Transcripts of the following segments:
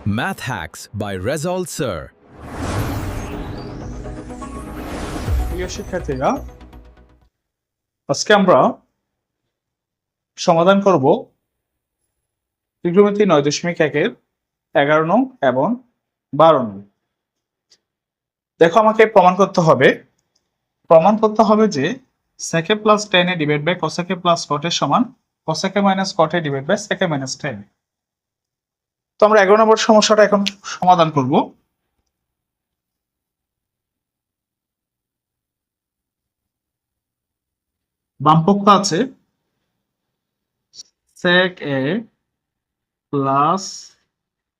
Math Hacks by Rezol Sir. প্রিয় শিক্ষার্থীরা, আজকে আমরা সমাধান করব ত্রিকোণমিতি 9.1 11 নং এবং 12 নং। দেখো, আমাকে প্রমাণ করতে হবে যে sec a plus tan a divided by cosec a plus cot a সমান cosec a minus cot a divided by sec a minus tan a। তো আমরা 11 নম্বর সমস্যাটা এখন সমাধান করব। বামপক্ষ আছে sec a plus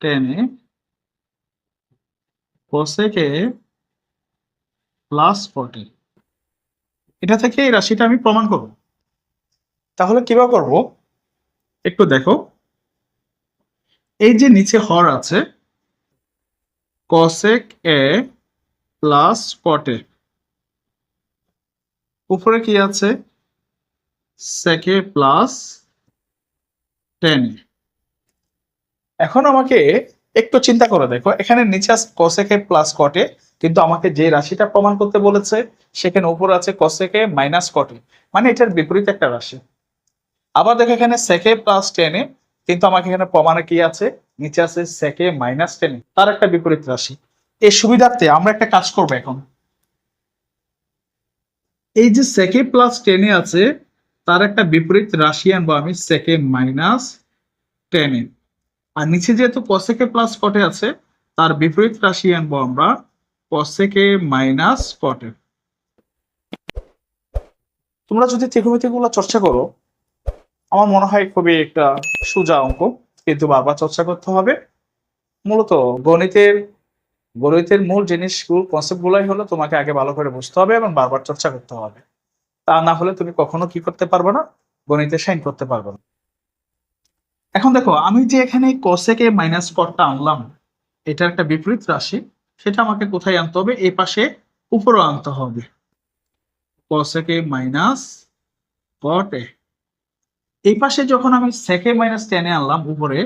tan a cosec a plus cot a। এটা থেকে এই রাশিটা আমি প্রমাণ করব। তাহলে কিভাবে করব একটু দেখো। এই যে নিচে হর আছে cosec a plus cot a, উপরে কি আছে sec a plus tan a। এখন আমাকে একটু চিন্তা করে দেখো, এখানে নিচে আছে cosec a plus cot a, কিন্তু আমাকে যে রাশিটা প্রমাণ করতে বলেছে সেখানে উপরে আছে cosec a minus cot a, মানে এটার বিপরীত একটা রাশি। আবার দেখো এখানে sec a plus tan a, কিন্তু আমাকে এখানে প্রমাণে কি আছে, নিচে আছে sec a minus tan a, তার একটা বিপরীত রাশি। এই সুবিধার্থে আমরা একটা কাজ করব এখন। এই যে sec a plus tan a আছে তার একটা বিপরীত রাশি আনবো আমি sec a minus tan a, আর নিচে যেহেতু cosec a plus cot a আছে তার বিপরীত রাশি আনবো আমরা cosec a minus cot a। তোমরা যদি ত্রিকোণমিতিগুলো চর্চা করো, আমার মনে হয় খুবই একটা সোজা অঙ্ক, কিন্তু বারবার চর্চা করতে হবে। মূলত গণিতের মূল জিনিসগুলো, কনসেপ্টগুলোই হলো তোমাকে আগে ভালো করে বুঝতে হবে এবং বারবার চর্চা করতে হবে। তা না হলে তুমি কখনো কি করতে পারবে না, গণিতে সাইন করতে পারবে না। এখন দেখো, আমি যে এখানে cosec a মাইনাস কটটা আনলাম, এটার একটা বিপরীত রাশি, সেটা আমাকে কোথায় আনতে হবে, এই পাশে উপরে আনতে হবে cosec a minus cot a। এই পাশে যখন আমি sec a minus tan a আনলাম উপরে,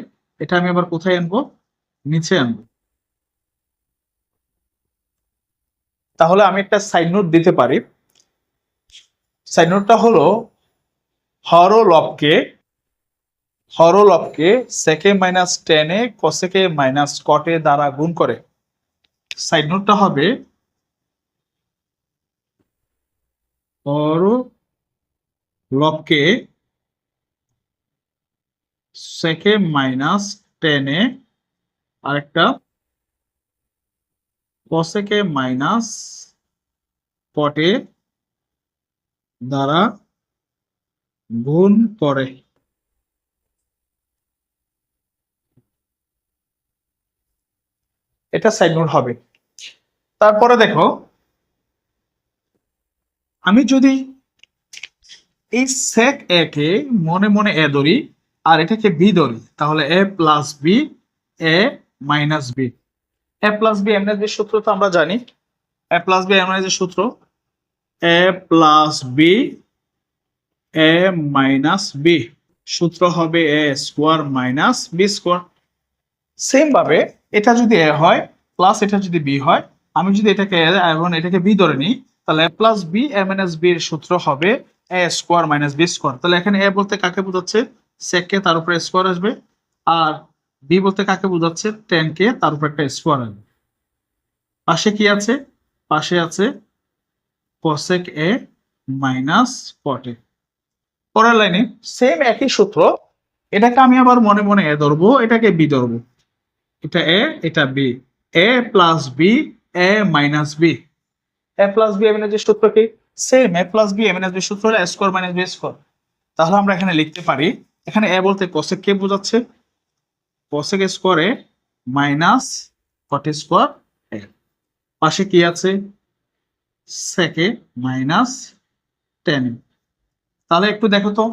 এটা আমি আবার কোথায় আনবো, নিচে আনবো। তাহলে আমি একটা সাইড নোট দিতে পারি। সাইড নোটটা হলো হর ও লবকে sec a minus tan a cosec a minus cot a দ্বারা গুণ করে। সাইড নোটটা হবে হর ও লবকে sec a minus tan a আরেকটা cosec a minus cot a দ্বারা গুণ করে। এটা সাইড নোট হবে। তারপরে দেখো, আমি যদি এই sec a কে মনে মনে a ধরি আর এটাকে b ধরি, তাহলে a plus b a minus b। a plus b minus b সূত্র তো আমরা জানি। a plus b minus b সূত্র a plus b a minus b, সূত্র হবে a square minus b square. Same ভাবে এটা যদি a হয় প্লাস এটা যদি b হয়, আমি যদি এটাকে a এবং এটাকে b ধরে নিই, তাহলে a plus b a minus b এর সূত্র হবে a square minus b square. তাহলে এখানে a বলতে কাকে বোঝাচ্ছে, sec কে, তার উপরে স্কোয়ার আসবে, আর b বলতে কাকে বোঝাচ্ছে, tan কে, তার উপর একটা স্কোয়ার আসবে। পাশে কি আছে, পাশে আছে cosec a minus cot a। পরের লাইনে সেম একই সূত্র, এটাকে আমি আবার মনে মনে a ধরবো, এটাকে b ধরবো, এটা a এটা b, a plus b a minus b। a plus b minus b সূত্র কি, same a plus b minus b সূত্র হলো a square minus b square. তাহলে আমরা এখানে লিখতে পারি, এখানে a বলতে cosec কে বোঝাচ্ছে, cosec square a minus cot square a। পাশে কি আছে, sec a minus tan a। তাহলে একটু দেখো তো,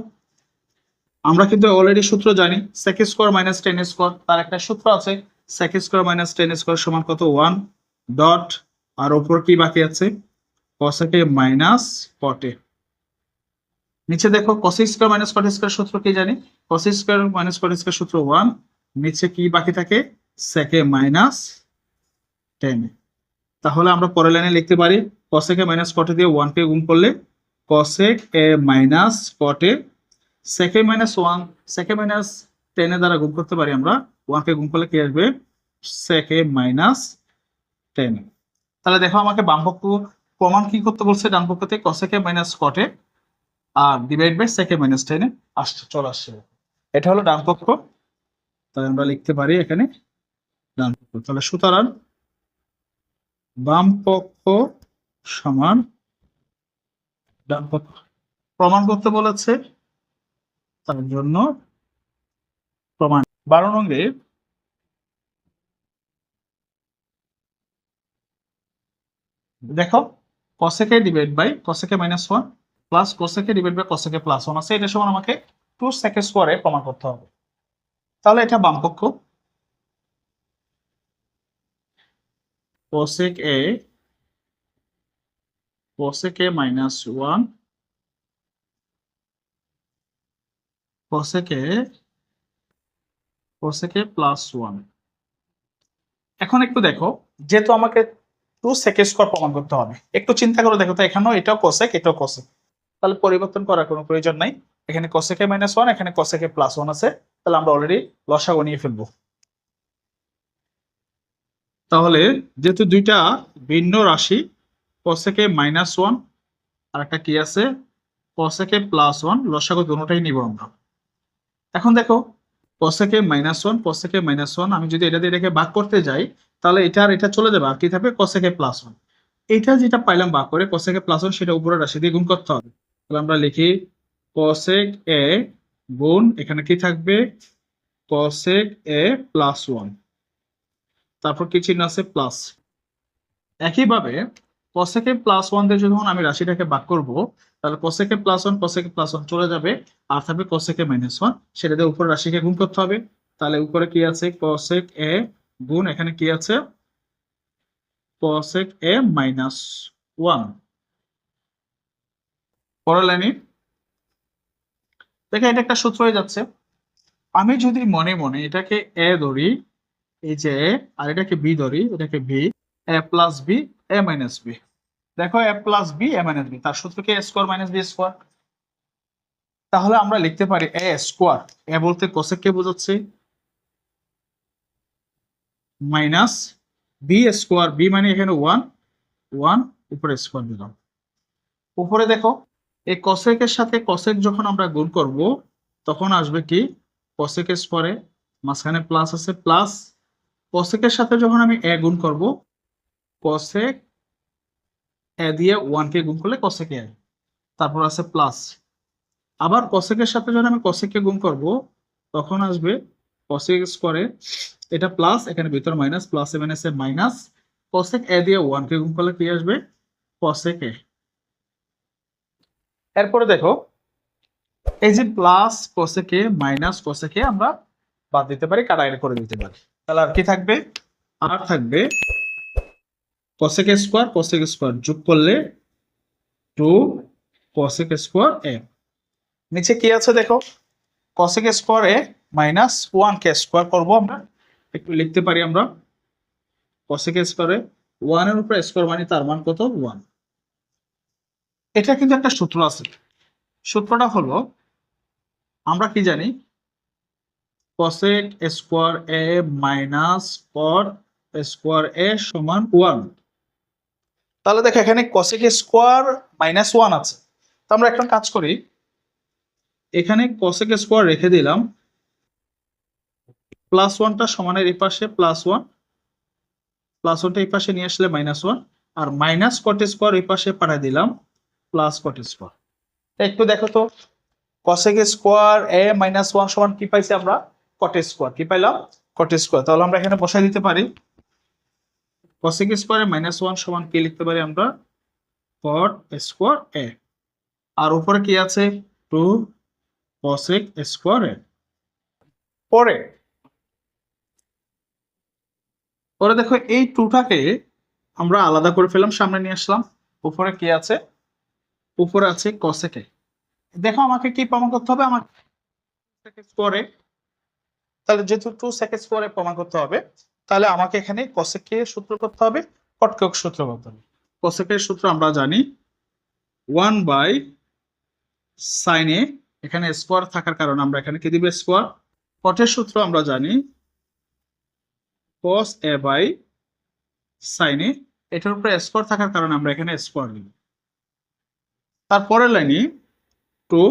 আমরা কিন্তু অলরেডি সূত্র জানি, sec square minus tan square, তার একটা সূত্র আছে sec square minus tan square সমান কত, 1 ডট, আর উপর কি বাকি আছে cosec a minus cot a। নিচে দেখো cosec square minus cot square সূত্র কি জানি, cosec square minus cot square সূত্র 1, নিচে কি বাকি থাকে সেকে মাইনাস টেন। তাহলে আমরা পরের লাইনে লিখতে পারি কসেক এ মাইনাস কটে দিয়ে 1 কে গুণ করলে কসেক এ মাইনাস কটে সেকে মাইনাস 1 সেকে মাইনাস 10 এর দ্বারা গুণ করতে পারি আমরা 1 কে গুণ করলে কি আসবে সেকে মাইনাস 10। তাহলে দেখো আমাকে বাম পক্ষ প্রমাণ কি করতে বলছে, ডান পক্ষতে কসেক এ মাইনাস কটে আর ডিভাইড বাই সেকে মাইনাস 10 আসছে, চলে আসছে। এটা হলো ডান পক্ষ, তাই আমরা লিখতে পারি এখানে ডান পক্ষ। তাহলে সুতরাং বাম পক্ষ সমান ডান পক্ষ প্রমাণ করতে বলেছে, তার জন্য প্রমাণ। 12 নঙ্গে দেখো cosec A divide by cosec A minus 1 plus cosec A divide by cosec A plus 1 আছে, এটা সমান আমাকে 2 সেক স্কয়ারে প্রমাণ করতে হবে। তাহলে এটা বাম পক্ষ, cosec a minus 1 cosec a plus 1। এখন একটু দেখো, যেহেতু আমাকে 2 sec স্কয়ার প্রমাণ করতে হবে, একটু চিন্তা করে দেখো তো, এখানেও এটাও cosec এটাও cosec, তাহলে পরিবর্তন করার কোনো প্রয়োজন নাই। এখানে cosec a minus 1 এখানে cosec a plus 1 আছে, তাহলে আমরা অলরেডি লসাগু নিয়ে ফেলবো। তাহলে যেহেতু দুইটা ভিন্ন রাশি cosec a minus 1 আর একটা কি আছে cosec a plus 1, লসাগু দুটোটাই নিব আমরা। এখন দেখো cosec a minus 1 cosec a minus 1 আমি যদি এটা দিয়ে এটাকে ভাগ করতে যাই তাহলে এটা আর এটা চলে যাবে, আর কি থাকবে cosec a plus 1। এটা যেটা পাইলাম ভাগ করে cosec a plus 1 সেটা উপরের রাশি দিয়ে গুণ করতে হবে। তাহলে আমরা লিখি cosec a গুণ এখানে কি থাকবে cosec a plus 1, তারপর কি চিহ্ন আছে প্লাস। একইভাবে cosec a plus 1 দিয়ে যখন আমি রাশিটাকে ভাগ করব তাহলে cosec a plus 1 cosec a plus 1 চলে যাবে, আর থাকবে cosec a minus 1, সেটা দিয়ে উপরের রাশিকে গুণ করতে হবে। তাহলে উপরে কি আছে cosec a গুণ এখানে কি আছে cosec a minus 1। পরের লাইনে দেখে এটা একটা সূত্র হয়ে যাচ্ছে। আমি যদি মনে মনে এটাকে a ধরি, এই যে a, আর এটাকে b ধরি, এটাকে b, a plus b a minus b। দেখো a plus b a minus b, তার সূত্র কি a square minus b square. তাহলে আমরা লিখতে পারি a স্কয়ার, a বলতে cosec কে বোঝাচ্ছে, মাইনাস b স্কয়ার, b মানে এখানে 1 1 উপরে স্কয়ার দিলাম। উপরে দেখো এই cosec এর সাথে cosec যখন আমরা গুণ করব তখন আসবে কি cosec স্কয়ারে, মাঝখানে প্লাস আছে প্লাস, cosec এর সাথে যখন আমি a গুণ করব cosec a দিয়ে 1 কে গুণ করলে cosec a, তারপর আছে প্লাস। আবার cosec এর সাথে যখন আমি cosec কে গুণ করব তখন আসবে cosec স্কয়ারে, এটা প্লাস এখানে ভিতর মাইনাস, প্লাস এ মাইনাসে মাইনাস, cosec a দিয়ে 1 কে গুণ করলে কি আসবে cosec a। এরপরে দেখো এই যে plus cosec a minus cosec a আমরা বাদ দিতে পারি, কাটাকাটি করে দিতে পারি। তাহলে আর কি থাকবে, আর থাকবে cosec স্কয়ার যোগ করলে 2 cosec স্কয়ার a। নিচে কি আছে দেখো cosec square a minus 1 K square করব, আমরা একটু লিখতে পারি আমরা cosec স্কয়ারে 1 এর উপর স্কয়ার মানে তার মান কত 1। এটা কিন্তু একটা সূত্র আছে, সূত্রটা হলো আমরা কি জানি cosec square a minus cot square a সমান 1। তাহলে দেখো এখানে cosec স্কয়ার মাইনাস 1 আছে, তো আমরা একটা কাজ করি, এখানে cosec স্কয়ার রেখে দিলাম, প্লাস 1টা সমানের এই পাশে প্লাস 1, প্লাস 1টা এই পাশে নিয়ে আসলে মাইনাস 1, আর মাইনাস cot স্কয়ার এই পাশে পাঠিয়ে দিলাম প্লাস cot স্কয়ার। একটু দেখো তো cosec স্কয়ার a মাইনাস 1 সমান কি পাইছি আমরা cot স্কয়ার, কি পাইলাম cot স্কয়ার। তাহলে আমরা এখানে বসাই দিতে পারি cosec স্কয়ার মাইনাস 1 সমান কি লিখতে পারি আমরা cot স্কয়ার a, আর উপরে কি আছে 2 cosec স্কয়ার a। পরে দেখো এই 2টাকে আমরা আলাদা করে ফেললাম, সামনে নিয়ে আসলাম, উপরে কি আছে উপরে আছে cosec a। দেখো আমাকে কি প্রমাণ করতে হবে, আমাকে sec স্কয়ারে, তাহলে যেহেতু 2 sec স্কয়ারে প্রমাণ করতে হবে তাহলে আমাকে এখানে কোসেকের সূত্র করতে হবে, কটকের সূত্র করতে হবে। কোসেকের সূত্র আমরা জানি 1/sin a, এখানে স্কোয়ার থাকার কারণে আমরা এখানে কি দিব স্কোয়ার। কটের সূত্র আমরা জানি cos a by sin a, এটার উপরে স্কোয়ার থাকার কারণে আমরা এখানে স্কোয়ার দিব। তারপরের লাইনে টু,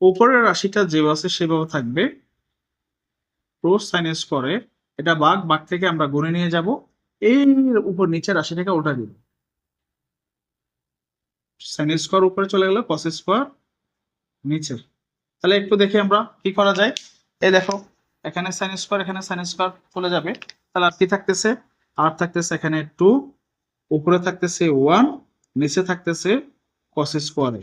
উপরের রাশিটা যেভাবে আছে সেভাবে থাকবে, 2 sin a স্কোয়ারে, এটা ভাগ থেকে আমরা গুণে নিয়ে যাব, এর উপর নিচের রাশিটাকে উল্টা দিব। sin a স্কোয়ার উপরে চলে গেল, cos a স্কোয়ার নিচে। তাহলে একটু দেখি আমরা কি করা যায়। এই দেখো এখানে sin a স্কোয়ার, এখানে sin a স্কোয়ার চলে যাবে। তাহলে আর কি থাকতেছে, আর থাকতেছে এখানে 2, উপরে থাকতেছে 1, নিচে থাকতেছে cos স্কোয়ারে।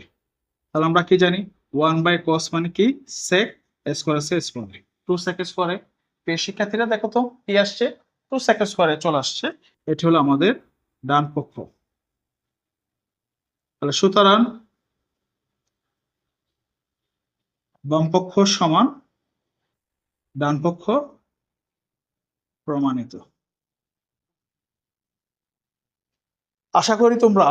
তাহলে আমরা কি জানি 1/cos মানে কি sec স্কোয়ার আছে স্কোয়ারে, 2 sec স্কোয়ারে। প্রিয় শিক্ষার্থীরা দেখো তো কি আসছে, 2 sec স্কোয়ারে চলে আসছে। এটি হলো আমাদের ডান পক্ষ। তাহলে সুতরাং বাম পক্ষ সমান ডান পক্ষ প্রমাণিত। আশা করি তোমরা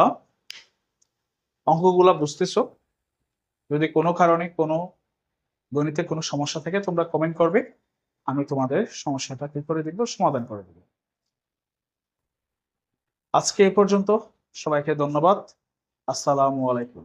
অঙ্কগুলা বুঝতেছো। যদি কোনো কারণে কোনো গণিতে কোনো সমস্যা থাকে তোমরা কমেন্ট করবে, আমি তোমাদের সমস্যাটা কি করে দেখবো, সমাধান করে দেবো। আজকে এ পর্যন্ত, সবাইকে ধন্যবাদ। আসসালামু আলাইকুম।